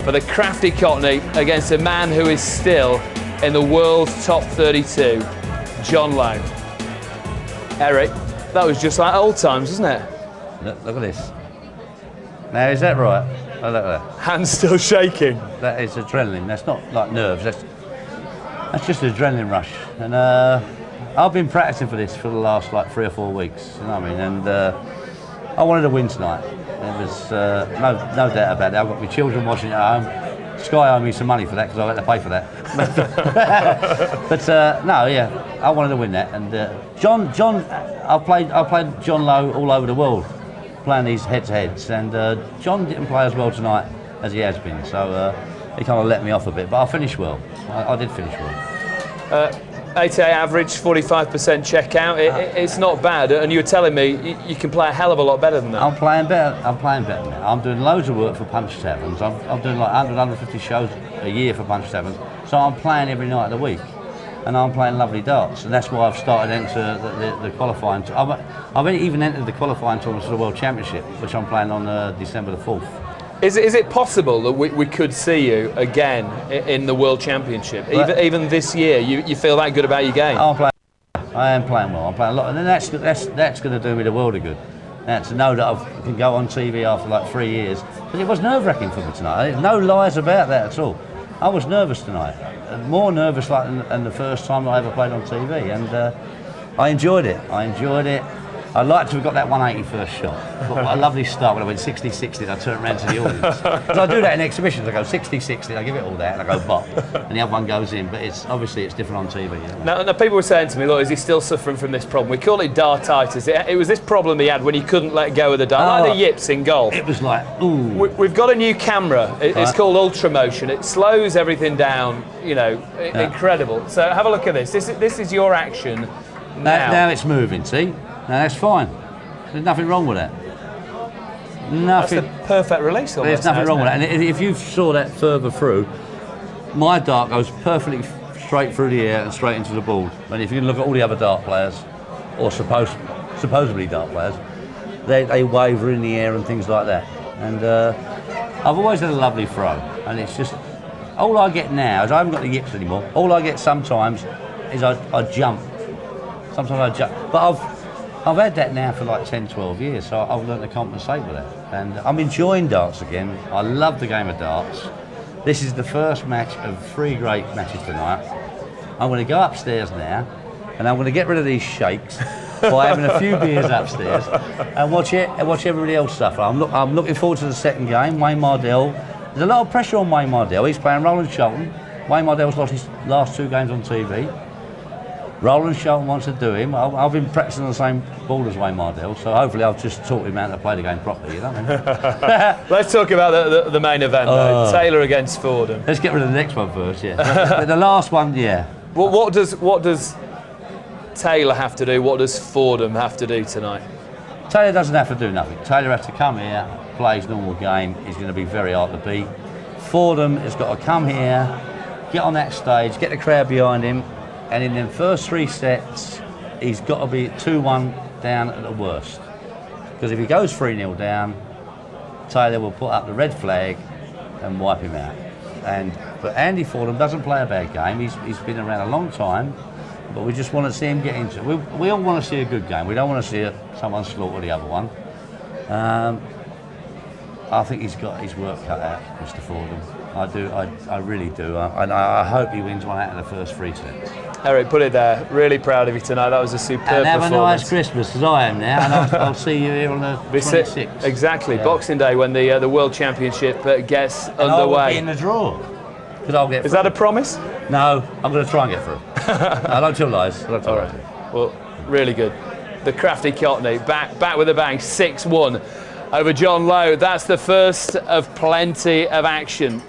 For the crafty Cockney against a man who is still in the world's top 32, John Lowe. Eric, that was just like old times, wasn't it? Look at this. Now, is that right? Oh, look at that. Hands still shaking. That is adrenaline. That's not like nerves. That's just an adrenaline rush. And I've been practicing for this for the last like 3 or 4 weeks. You know what I mean? And I wanted to win tonight. It was no doubt about it. I've got my children watching it at home. Sky owe me some money for that because I had to pay for that. But no, yeah, I wanted to win that. And John, I played John Lowe all over the world, playing these head-to-heads. And John didn't play as well tonight as he has been, so he kind of let me off a bit. But I finished well. I did finish well. 88 average, 45% checkout. It's not bad. And you were telling me you can play a hell of a lot better than that. I'm playing better now. I'm doing loads of work for Punch Taverns. I'm doing like 100, 150 shows a year for Punch Taverns. So I'm playing every night of the week. And I'm playing lovely darts. And that's why I've started into the qualifying. I've even entered the qualifying tournament for the World Championship, which I'm playing on December the 4th. Is it possible that we could see you again in the World Championship? Even this year, you feel that good about your game? I am playing well. I'm playing a lot, and then that's going to do me the world of good. To know that I can go on TV after like 3 years. Because it was nerve-wracking for me tonight. There's no lies about that at all. I was nervous tonight, more nervous like than the first time I ever played on TV, and I enjoyed it. I'd like to have got that 180 first shot. But what a lovely start when I went 60-60 and I turned around to the audience. Because I do that in exhibitions. I go 60-60, I give it all that, and I go bop, and the other one goes in. But obviously it's different on TV. You know? Now, people were saying to me, look, is he still suffering from this problem? We call it dartitis. It was this problem he had when he couldn't let go of the dart, like the yips in golf. It was like, ooh. We've got a new camera. It's called Ultra Motion. It slows everything down, you know, incredible. So have a look at this. This is your action now. Now it's moving, see? Now that's fine. There's nothing wrong with that. Nothing. That's the perfect release almost. There's nothing wrong with that. And if you saw that further through, my dart goes perfectly straight through the air and straight into the board. And if you look at all the other dart players, or supposedly dart players, they waver in the air and things like that. And I've always had a lovely throw. And it's just, all I get now is I haven't got the yips anymore. All I get sometimes is I jump. Sometimes I jump. But I've had that now for like 10, 12 years, so I've learned to compensate with that. And I'm enjoying darts again. I love the game of darts. This is the first match of 3 great matches tonight. I'm going to go upstairs now, and I'm going to get rid of these shakes by having a few beers upstairs and watch everybody else suffer. I'm looking forward to the second game, Wayne Mardell. There's a lot of pressure on Wayne Mardell. He's playing Roland Shelton. Wayne Mardell's lost his last 2 games on TV. Roland Shelton wants to do him. I've been practicing on the same ball as Wayne Mardell, so hopefully I've just taught him how to play the game properly, you know what I mean? Let's talk about the main event, though. Taylor against Fordham. Let's get rid of the next one first, yeah. The last one, yeah. Well, what does Taylor have to do? What does Fordham have to do tonight? Taylor doesn't have to do nothing. Taylor has to come here, play his normal game. He's going to be very hard to beat. Fordham has got to come here, get on that stage, get the crowd behind him, and in the first 3 sets, he's got to be 2-1 down at the worst. Because if he goes 3-0 down, Taylor will put up the red flag and wipe him out. But Andy Fordham doesn't play a bad game. He's been around a long time, but we just want to see him get into it. We all want to see a good game. We don't want to see someone slaughter the other one. I think he's got his work cut out, Mr. Fordham. I do. I really do. And I hope he wins one out of the first 3 sets. Eric, put it there. Really proud of you tonight. That was a superb and have performance. a nice Christmas, as I am now, and I'll see you here on the 26th. Exactly, yeah. Boxing Day when the World Championship gets underway. I will be in the draw. I'll get Is that a promise? No, I'm going to try and get through. I don't tell lies. All right. Well, really good. The crafty Cockney back with a bang, 6-1 over John Lowe. That's the first of plenty of action.